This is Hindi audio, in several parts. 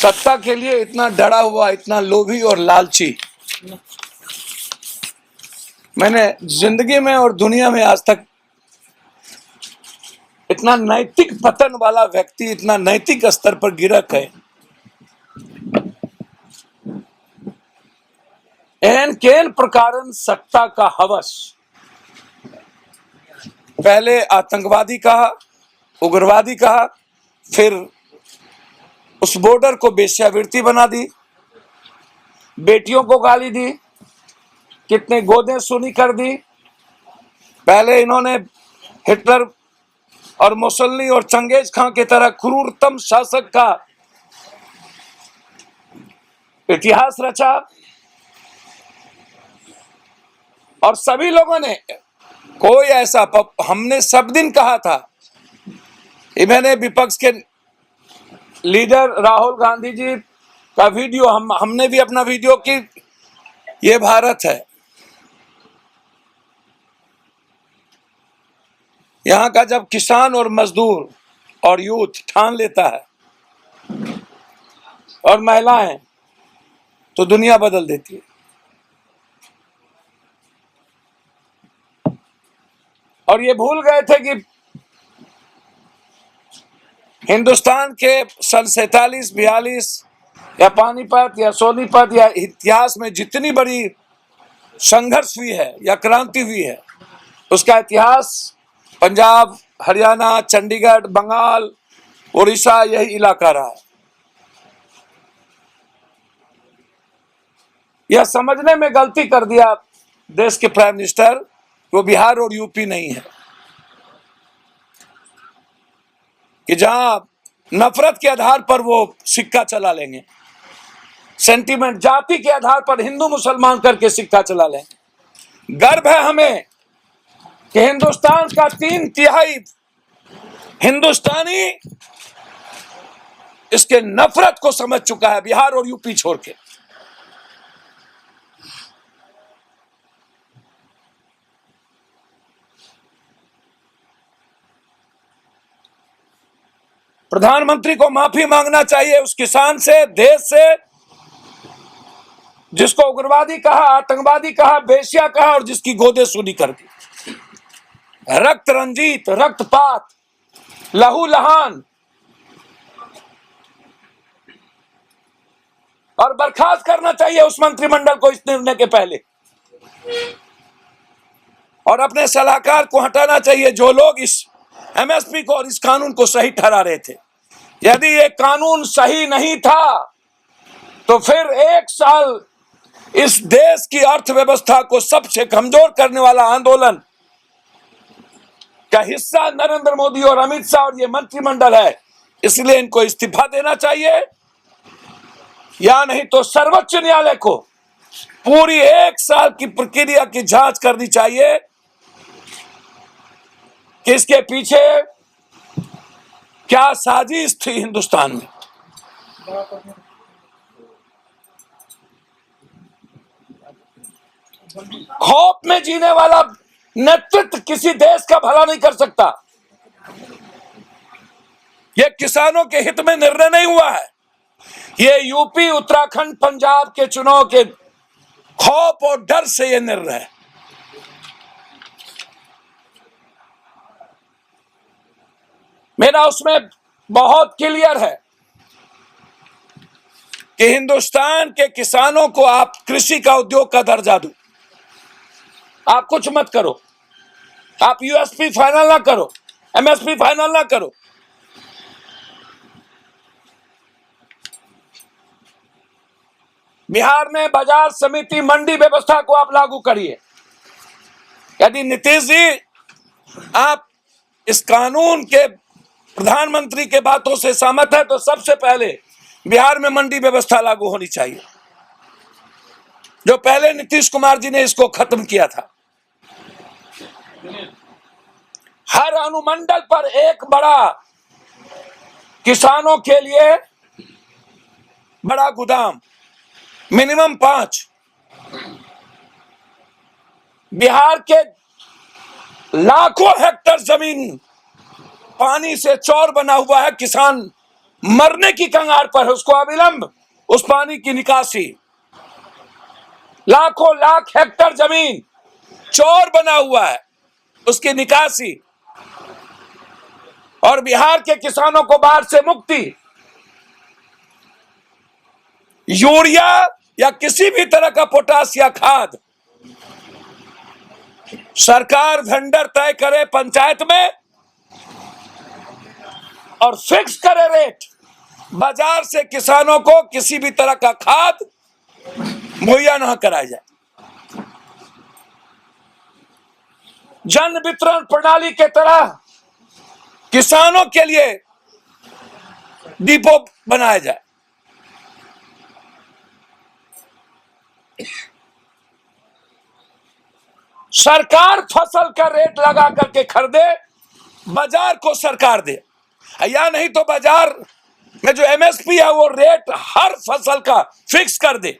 सत्ता के लिए इतना डरा हुआ, इतना लोभी और लालची मैंने जिंदगी में और दुनिया में आज तक इतना नैतिक पतन वाला व्यक्ति इतना नैतिक स्तर पर गिरा है। एन केन प्रकारन सत्ता का हवस, पहले आतंकवादी कहा, उग्रवादी कहा, फिर उस बॉर्डर को वेश्यावृत्ति बना दी, बेटियों को गाली दी, कितने गोदें सुनी कर दी। पहले इन्होंने हिटलर और मुसोलिनी और चंगेज खां की तरह क्रूरतम शासक का इतिहास रचा और सभी लोगों ने कोई ऐसा, हमने सब दिन कहा था, मैंने विपक्ष के लीडर राहुल गांधी जी का वीडियो हमने भी अपना वीडियो की, ये भारत है, यहाँ का जब किसान और मजदूर और यूथ ठान लेता है और महिलाएं, तो दुनिया बदल देती है। और ये भूल गए थे कि हिंदुस्तान के सन 47-42 या पानीपत या सोनीपत या इतिहास में जितनी बड़ी संघर्ष हुई है या क्रांति हुई है, उसका इतिहास पंजाब, हरियाणा, चंडीगढ़, बंगाल, उड़ीसा, यही इलाका रहा है। यह समझने में गलती कर दिया देश के प्राइम मिनिस्टर, वो बिहार और यूपी नहीं है कि जहां नफरत के आधार पर वो सिक्का चला लेंगे, सेंटीमेंट, जाति के आधार पर हिंदू मुसलमान करके सिक्का चला लेंगे। गर्व है हमें कि हिंदुस्तान का 3/3 हिंदुस्तानी इसके नफरत को समझ चुका है, बिहार और यूपी छोड़ के। प्रधानमंत्री को माफी मांगना चाहिए उस किसान से, देश से, जिसको उग्रवादी कहा, आतंकवादी कहा, बेश्या कहा और जिसकी गोदे सुनी कर दी। रक्त रंजित, रक्तपात, लहू लहान, और बर्खास्त करना चाहिए उस मंत्रिमंडल को इस निर्णय के पहले, और अपने सलाहकार को हटाना चाहिए जो लोग इस एमएसपी को और इस कानून को सही ठहरा रहे थे। यदि ये कानून सही नहीं था तो फिर 1 साल इस देश की अर्थव्यवस्था को सबसे कमजोर करने वाला आंदोलन का हिस्सा नरेंद्र मोदी और अमित शाह और ये मंत्रिमंडल है। इसलिए इनको इस्तीफा देना चाहिए, या नहीं तो सर्वोच्च न्यायालय को पूरी 1 साल की प्रक्रिया की जांच करनी चाहिए कि इसके पीछे क्या साजिश थी हिंदुस्तान में। खौफ में जीने वाला नेतृत्व किसी देश का भला नहीं कर सकता। यह किसानों के हित में निर्णय नहीं हुआ है, ये यूपी, उत्तराखंड, पंजाब के चुनाव के खौफ और डर से यह निर्णय है। मेरा उसमें बहुत क्लियर है कि हिंदुस्तान के किसानों को आप कृषि का उद्योग का दर्जा दो, आप कुछ मत करो, आप यूएसपी फाइनल ना करो, एमएसपी फाइनल ना करो, बिहार में बाजार समिति मंडी व्यवस्था को आप लागू करिए। यदि नीतीश जी आप इस कानून के प्रधानमंत्री के बातों से सहमत है तो सबसे पहले बिहार में मंडी व्यवस्था लागू होनी चाहिए, जो पहले नीतीश कुमार जी ने इसको खत्म किया था। हर अनुमंडल पर एक बड़ा किसानों के लिए बड़ा गोदाम, मिनिमम 5। बिहार के लाखों हेक्टेयर जमीन पानी से चौर बना हुआ है, किसान मरने की कगार पर है, उसको अविलंब उस पानी की निकासी। लाखों लाख हेक्टेयर जमीन चौर बना हुआ है, उसकी निकासी। और बिहार के किसानों को बाढ़ से मुक्ति। यूरिया या किसी भी तरह का पोटाश या खाद सरकार वेंडर तय करे पंचायत में और फिक्स करे रेट। बाजार से किसानों को किसी भी तरह का खाद मुहैया न कराया जाए। जन वितरण प्रणाली के तरह किसानों के लिए डिपो बनाया जाए। सरकार फसल का रेट लगा करके खरीदे, बाजार को सरकार दे, या नहीं तो बाजार में जो एमएसपी है वो रेट हर फसल का फिक्स कर दे।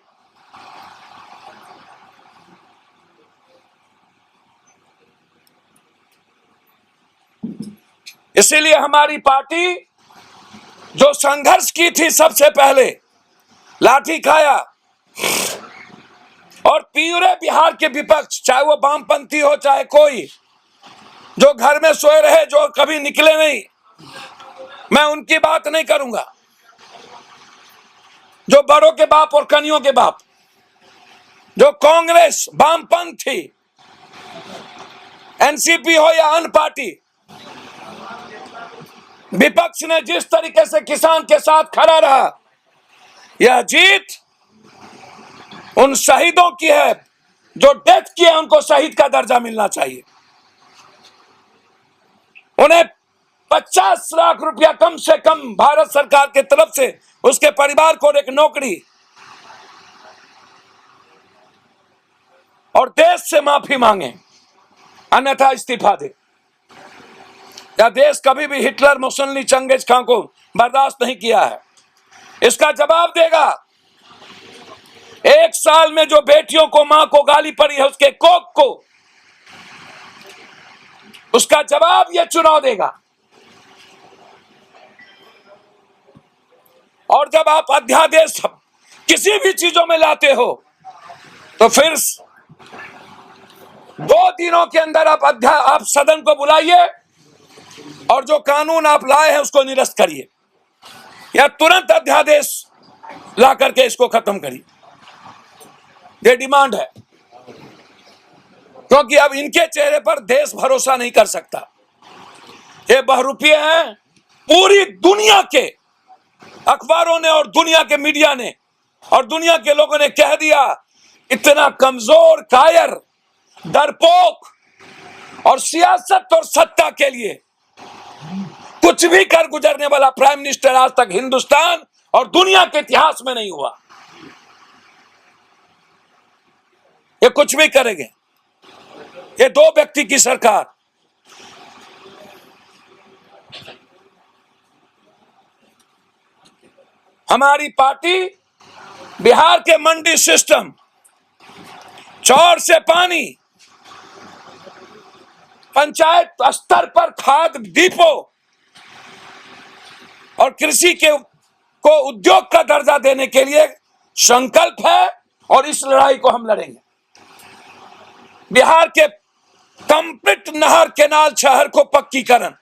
इसीलिए हमारी पार्टी जो संघर्ष की थी सबसे पहले, लाठी खाया, और पूरे बिहार के विपक्ष, चाहे वो वामपंथी हो चाहे कोई, जो घर में सोए रहे, जो कभी निकले नहीं, मैं उनकी बात नहीं करूंगा। जो बड़ों के बाप और कनियों के बाप, जो कांग्रेस, वामपंथी, एनसीपी हो या अन्य पार्टी, विपक्ष ने जिस तरीके से किसान के साथ खड़ा रहा, यह जीत उन शहीदों की है जो डेथ किए, उनको शहीद का दर्जा मिलना चाहिए। उन्हें 50 लाख रुपया कम से कम भारत सरकार की तरफ से उसके परिवार को एक नौकरी, और देश से माफी मांगे, अन्यथा इस्तीफा दे। या देश कभी भी हिटलर, मुसोलिनी, चंगेज खान को बर्दाश्त नहीं किया है, इसका जवाब देगा। 1 साल में जो बेटियों को, मां को गाली पड़ी है, उसके कोख को, उसका जवाब यह चुनाव देगा। और जब आप अध्यादेश किसी भी चीजों में लाते हो तो फिर 2 दिनों के अंदर आप सदन को बुलाइए और जो कानून आप लाए हैं उसको निरस्त करिए, या तुरंत अध्यादेश ला करके इसको खत्म करिए। ये डिमांड है, क्योंकि अब इनके चेहरे पर देश भरोसा नहीं कर सकता। ये बहरूपिये हैं। पूरी दुनिया के अखबारों ने और दुनिया के मीडिया ने और दुनिया के लोगों ने कह दिया, इतना कमजोर, कायर, डरपोक और सियासत और सत्ता के लिए कुछ भी कर गुजरने वाला प्राइम मिनिस्टर आज तक हिंदुस्तान और दुनिया के इतिहास में नहीं हुआ। ये कुछ भी करेंगे। ये 2 व्यक्ति की सरकार। हमारी पार्टी बिहार के मंडी सिस्टम, चौर से पानी, पंचायत स्तर पर खाद डिपो और कृषि को उद्योग का दर्जा देने के लिए संकल्प है, और इस लड़ाई को हम लड़ेंगे। बिहार के कंप्लीट नहर, केनाल, शहर को पक्कीकरण,